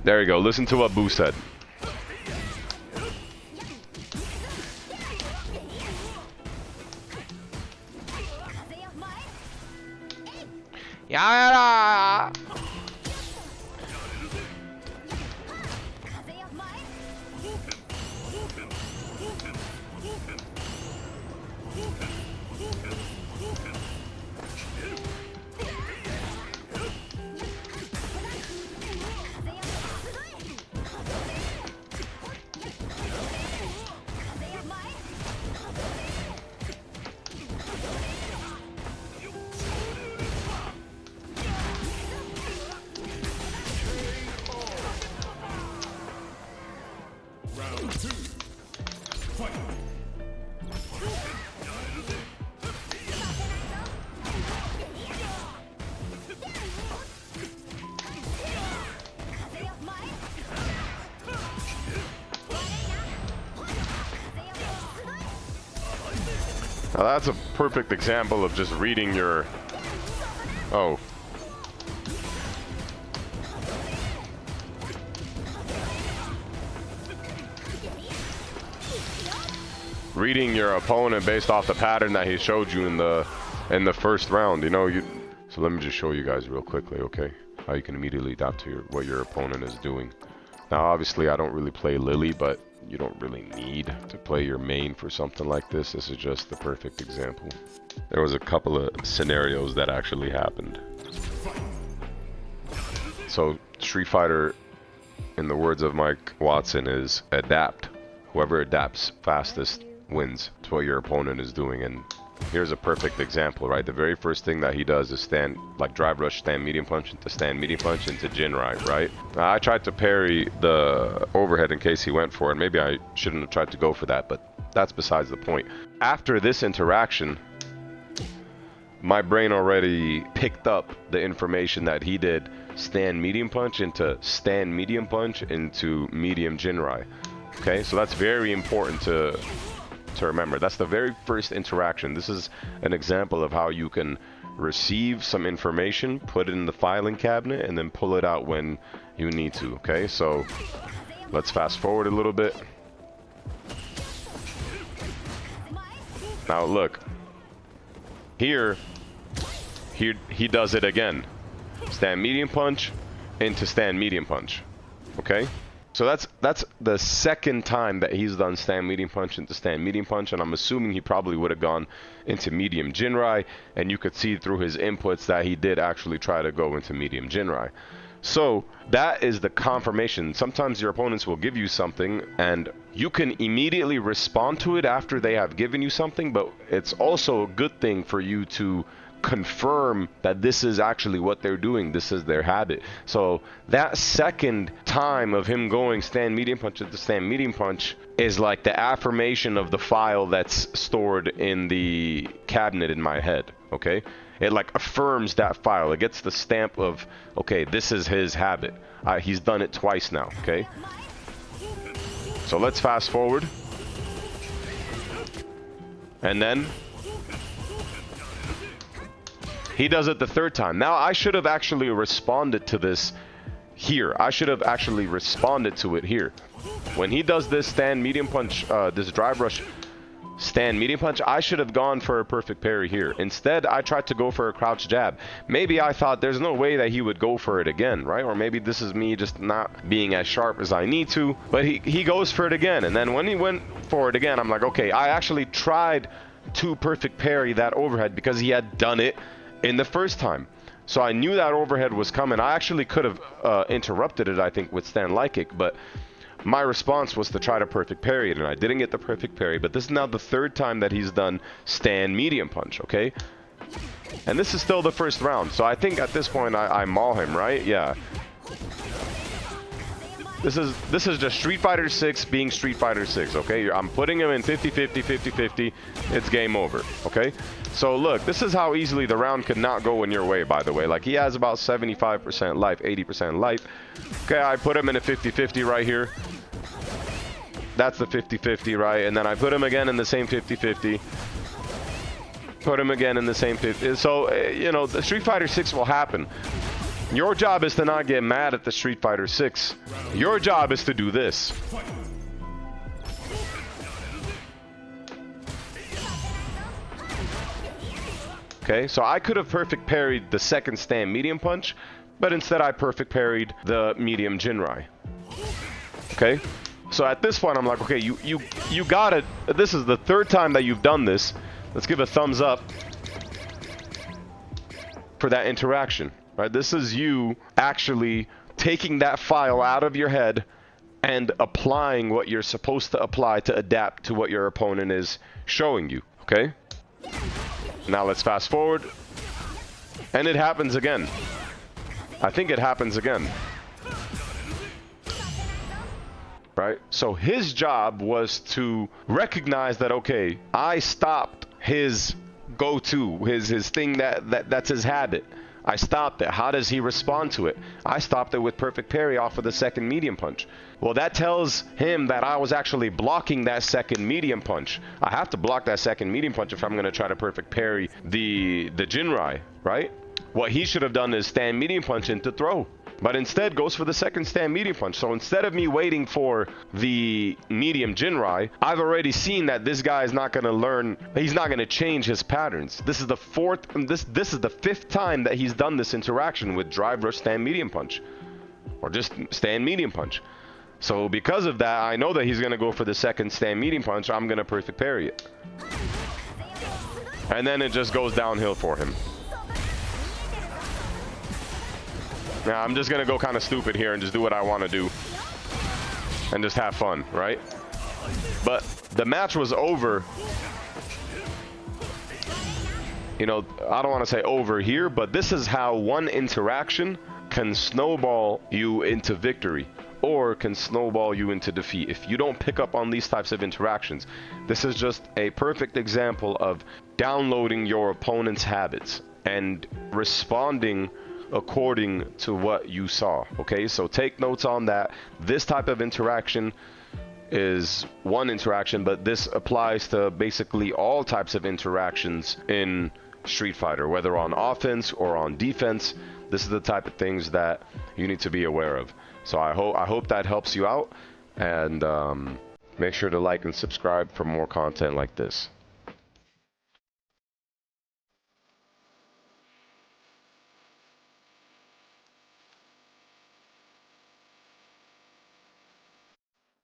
There you go. Listen to what Boo said. Yeah. Round 2. Fight. Now that's a perfect example of just reading your... Oh. Reading your opponent based off the pattern that he showed you in the first round, you know. So let me just show you guys real quickly, okay? How you can immediately adapt to what your opponent is doing. Now, obviously, I don't really play Lily, but you don't really need to play your main for something like this. This is just the perfect example. There was a couple of scenarios that actually happened. So Street Fighter, in the words of Mike Watson, is adapt. Whoever adapts fastest wins to what your opponent is doing. And here's a perfect example, right? The very first thing that he does is stand, like drive rush, stand medium punch into stand medium punch into Jinrai, right? I tried to parry the overhead in case he went for it. Maybe I shouldn't have tried to go for that, but that's besides the point. After this interaction, my brain already picked up the information that he did stand medium punch into stand medium punch into medium Jinrai. Okay, so that's very important to remember. That's the very first interaction. This is an example of how you can receive some information, put it in the filing cabinet, and then pull it out when you need to. Okay, so let's fast forward a little bit. Now look, here he does it again. Stand medium punch into stand medium punch. Okay, so that's the second time that he's done stand medium punch into stand medium punch, and I'm assuming he probably would have gone into medium Jinrai, and you could see through his inputs that he did actually try to go into medium Jinrai. So that is the confirmation. Sometimes your opponents will give you something and you can immediately respond to it after they have given you something, but it's also a good thing for you to confirm that this is actually what they're doing. This is their habit. So that second time of him going stand medium punch into stand medium punch is like the affirmation of the file that's stored in the cabinet in my head. Okay, it like affirms that file. It gets the stamp of, okay, this is his habit. He's done it twice now. Okay, so let's fast forward, and then he does it the third time. Now I should have actually responded to this here. I should have actually responded to it here. When he does this stand medium punch, this drive rush stand medium punch, I should have gone for a perfect parry here. Instead, I tried to go for a crouch jab. Maybe I thought there's no way that he would go for it again, right? Or maybe this is me just not being as sharp as I need to. But he goes for it again. And then when he went for it again, I'm like, okay, I actually tried to perfect parry that overhead because he had done it in the first time. So I knew that overhead was coming. I actually could have interrupted it, I think, with stand like kick, but my response was to try to perfect parry it, and I didn't get the perfect parry. But this is now the third time that he's done stand medium punch, okay? And this is still the first round, so I think at this point I maul him, right? Yeah. This is just Street Fighter 6 being Street Fighter 6, okay? I'm putting him in 50-50, 50-50. It's game over, okay? So look, this is how easily the round could not go in your way, by the way. Like, he has about 75% life, 80% life. Okay, I put him in a 50-50 right here. That's the 50-50, right? And then I put him again in the same 50-50. Put him again in the same 50. So, you know, the Street Fighter 6 will happen. Your job is to not get mad at the Street Fighter 6. Your job is to do this. Okay, so I could have perfect parried the second stand medium punch, but instead I perfect parried the medium Jinrai. Okay, so at this point I'm like, okay, you got it. This is the third time that you've done this. Let's give a thumbs up for that interaction, right? This is you actually taking that file out of your head and applying what you're supposed to apply to adapt to what your opponent is showing you, okay? Now let's fast forward, and it happens again. I think it happens again. Right? So his job was to recognize that, okay, I stopped his go-to, his thing that's his habit. I stopped it. How does he respond to it? I stopped it with perfect parry off of the second medium punch. Well, that tells him that I was actually blocking that second medium punch. I have to block that second medium punch if I'm going to try to perfect parry the Jinrai, right? What he should have done is stand medium punch into throw. But instead goes for the second stand medium punch. So instead of me waiting for the medium Jinrai, I've already seen that this guy is not going to learn, he's not going to change his patterns. This is the this is the fifth time that he's done this interaction with drive rush stand medium punch. Or just stand medium punch. So because of that, I know that he's going to go for the second stand medium punch. I'm going to perfect parry it. And then it just goes downhill for him. Now, I'm just going to go kind of stupid here and just do what I want to do. And just have fun, right? But the match was over. You know, I don't want to say over here, but this is how one interaction can snowball you into victory. Or can snowball you into defeat if you don't pick up on these types of interactions. This is just a perfect example of downloading your opponent's habits and responding according to what you saw. Okay, so take notes on that. This type of interaction is one interaction, but this applies to basically all types of interactions in Street Fighter, whether on offense or on defense. This is the type of things that you need to be aware of. So I hope that helps you out, and make sure to like and subscribe for more content like this.